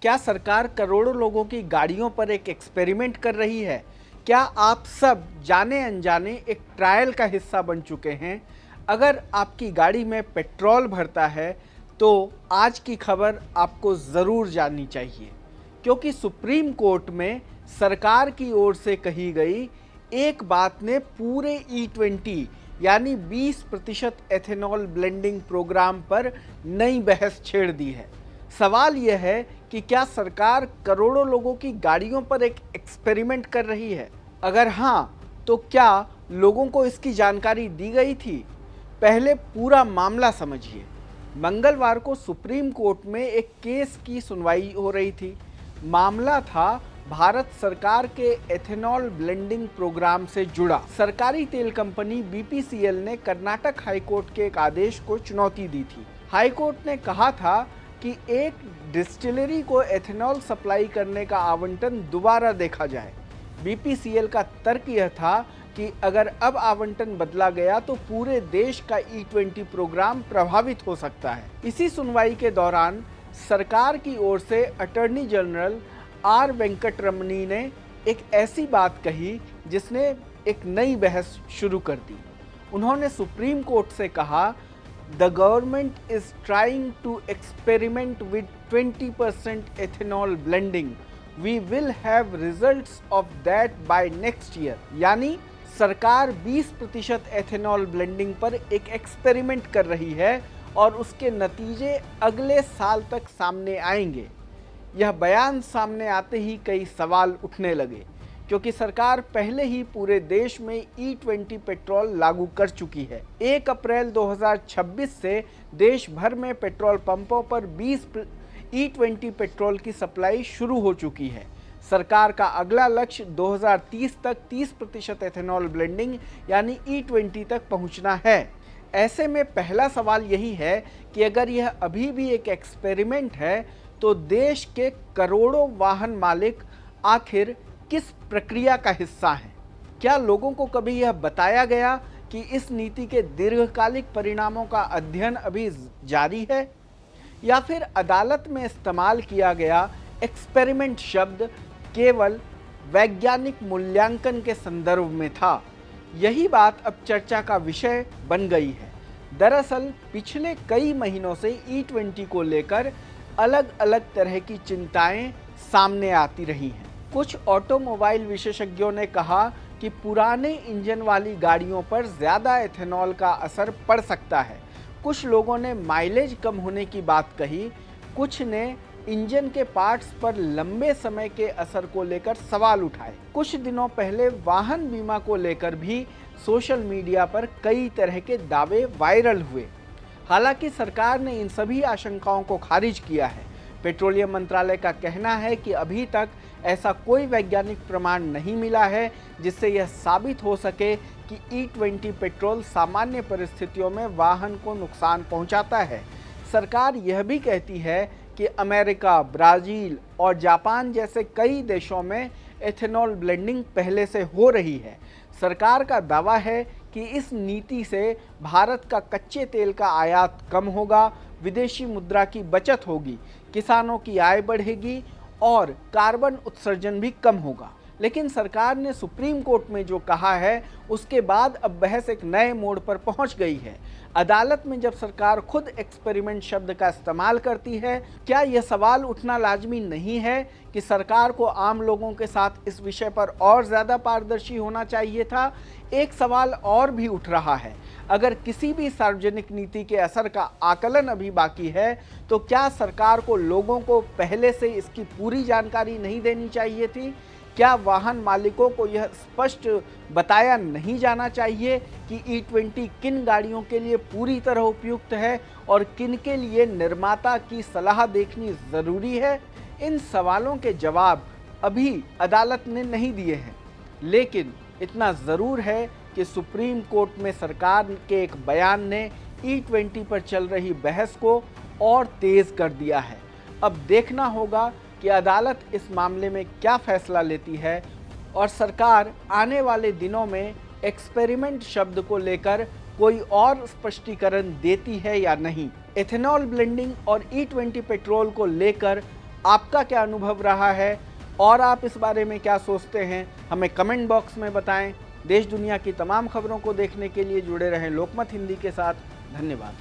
क्या सरकार करोड़ों लोगों की गाड़ियों पर एक एक्सपेरिमेंट कर रही है? क्या आप सब जाने अनजाने एक ट्रायल का हिस्सा बन चुके हैं? अगर आपकी गाड़ी में पेट्रोल भरता है तो आज की खबर आपको ज़रूर जाननी चाहिए, क्योंकि सुप्रीम कोर्ट में सरकार की ओर से कही गई एक बात ने पूरे E20 यानी 20% एथेनॉल ब्लेंडिंग प्रोग्राम पर नई बहस छेड़ दी है। सवाल यह है कि क्या सरकार करोड़ों लोगों की गाड़ियों पर एक एक्सपेरिमेंट कर रही है? अगर हाँ, तो क्या लोगों को इसकी जानकारी दी गई थी? पहले पूरा मामला समझिए। मंगलवार को सुप्रीम कोर्ट में एक केस की सुनवाई हो रही थी। मामला था भारत सरकार के एथेनॉल ब्लेंडिंग प्रोग्राम से जुड़ा। सरकारी तेल कंपनी बीपीसीएल ने कर्नाटक हाईकोर्ट के एक आदेश को चुनौती दी थी। हाईकोर्ट ने कहा था कि एक डिस्टिलरी को एथेनॉल सप्लाई करने का आवंटन दोबारा देखा जाए। बीपीसीएल का तर्क यह था कि अगर अब आवंटन बदला गया तो पूरे देश का E20 प्रोग्राम प्रभावित हो सकता है। इसी सुनवाई के दौरान सरकार की ओर से अटॉर्नी जनरल आर वेंकटरमणी ने एक ऐसी बात कही जिसने एक नई बहस शुरू कर दी। उन्होंने सुप्रीम कोर्ट से कहा, The government is trying to experiment with 20% ethanol blending. We will have results of that by next year. यानी सरकार 20% एथेनॉल ब्लेंडिंग पर एक एक्सपेरिमेंट कर रही है और उसके नतीजे अगले साल तक सामने आएंगे। यह बयान सामने आते ही कई सवाल उठने लगे, क्योंकि सरकार पहले ही पूरे देश में E20 पेट्रोल लागू कर चुकी है। 1 अप्रैल 2026 से देश भर में पेट्रोल पंपों पर 20 E20 पेट्रोल की सप्लाई शुरू हो चुकी है। सरकार का अगला लक्ष्य 2030 तक 30% एथेनॉल ब्लेंडिंग यानी E20 तक पहुंचना है। ऐसे में पहला सवाल यही है कि अगर यह अभी भी एक एक्सपेरिमेंट है तो देश के करोड़ों वाहन मालिक आखिर किस प्रक्रिया का हिस्सा हैं? क्या लोगों को कभी यह बताया गया कि इस नीति के दीर्घकालिक परिणामों का अध्ययन अभी जारी है? या फिर अदालत में इस्तेमाल किया गया एक्सपेरिमेंट शब्द केवल वैज्ञानिक मूल्यांकन के संदर्भ में था? यही बात अब चर्चा का विषय बन गई है। दरअसल पिछले कई महीनों से E20 को लेकर अलग अलग तरह की चिंताएं सामने आती रही हैं। कुछ ऑटोमोबाइल विशेषज्ञों ने कहा कि पुराने इंजन वाली गाड़ियों पर ज़्यादा एथेनॉल का असर पड़ सकता है। कुछ लोगों ने माइलेज कम होने की बात कही। कुछ ने इंजन के पार्ट्स पर लंबे समय के असर को लेकर सवाल उठाए। कुछ दिनों पहले वाहन बीमा को लेकर भी सोशल मीडिया पर कई तरह के दावे वायरल हुए। हालांकि सरकार ने इन सभी आशंकाओं को खारिज किया है। पेट्रोलियम मंत्रालय का कहना है कि अभी तक ऐसा कोई वैज्ञानिक प्रमाण नहीं मिला है जिससे यह साबित हो सके कि E20 पेट्रोल सामान्य परिस्थितियों में वाहन को नुकसान पहुंचाता है। सरकार यह भी कहती है कि अमेरिका, ब्राज़ील और जापान जैसे कई देशों में एथेनॉल ब्लेंडिंग पहले से हो रही है। सरकार का दावा है कि इस नीति से भारत का कच्चे तेल का आयात कम होगा, विदेशी मुद्रा की बचत होगी, किसानों की आय बढ़ेगी और कार्बन उत्सर्जन भी कम होगा। लेकिन सरकार ने सुप्रीम कोर्ट में जो कहा है उसके बाद अब बहस एक नए मोड़ पर पहुंच गई है। अदालत में जब सरकार खुद एक्सपेरिमेंट शब्द का इस्तेमाल करती है, क्या यह सवाल उठना लाजमी नहीं है कि सरकार को आम लोगों के साथ इस विषय पर और ज़्यादा पारदर्शी होना चाहिए था? एक सवाल और भी उठ रहा है, अगर किसी भी सार्वजनिक नीति के असर का आकलन अभी बाकी है तो क्या सरकार को लोगों को पहले से इसकी पूरी जानकारी नहीं देनी चाहिए थी? क्या वाहन मालिकों को यह स्पष्ट बताया नहीं जाना चाहिए कि E20 किन गाड़ियों के लिए पूरी तरह उपयुक्त है और किन के लिए निर्माता की सलाह देखनी ज़रूरी है? इन सवालों के जवाब अभी अदालत ने नहीं दिए हैं, लेकिन इतना ज़रूर है कि सुप्रीम कोर्ट में सरकार के एक बयान ने E20 पर चल रही बहस को और तेज़ कर दिया है। अब देखना होगा कि अदालत इस मामले में क्या फैसला लेती है और सरकार आने वाले दिनों में एक्सपेरिमेंट शब्द को लेकर कोई और स्पष्टीकरण देती है या नहीं। एथेनॉल ब्लेंडिंग और E20 पेट्रोल को लेकर आपका क्या अनुभव रहा है और आप इस बारे में क्या सोचते हैं, हमें कमेंट बॉक्स में बताएं। देश दुनिया की तमाम खबरों को देखने के लिए जुड़े रहें लोकमत हिंदी के साथ। धन्यवाद।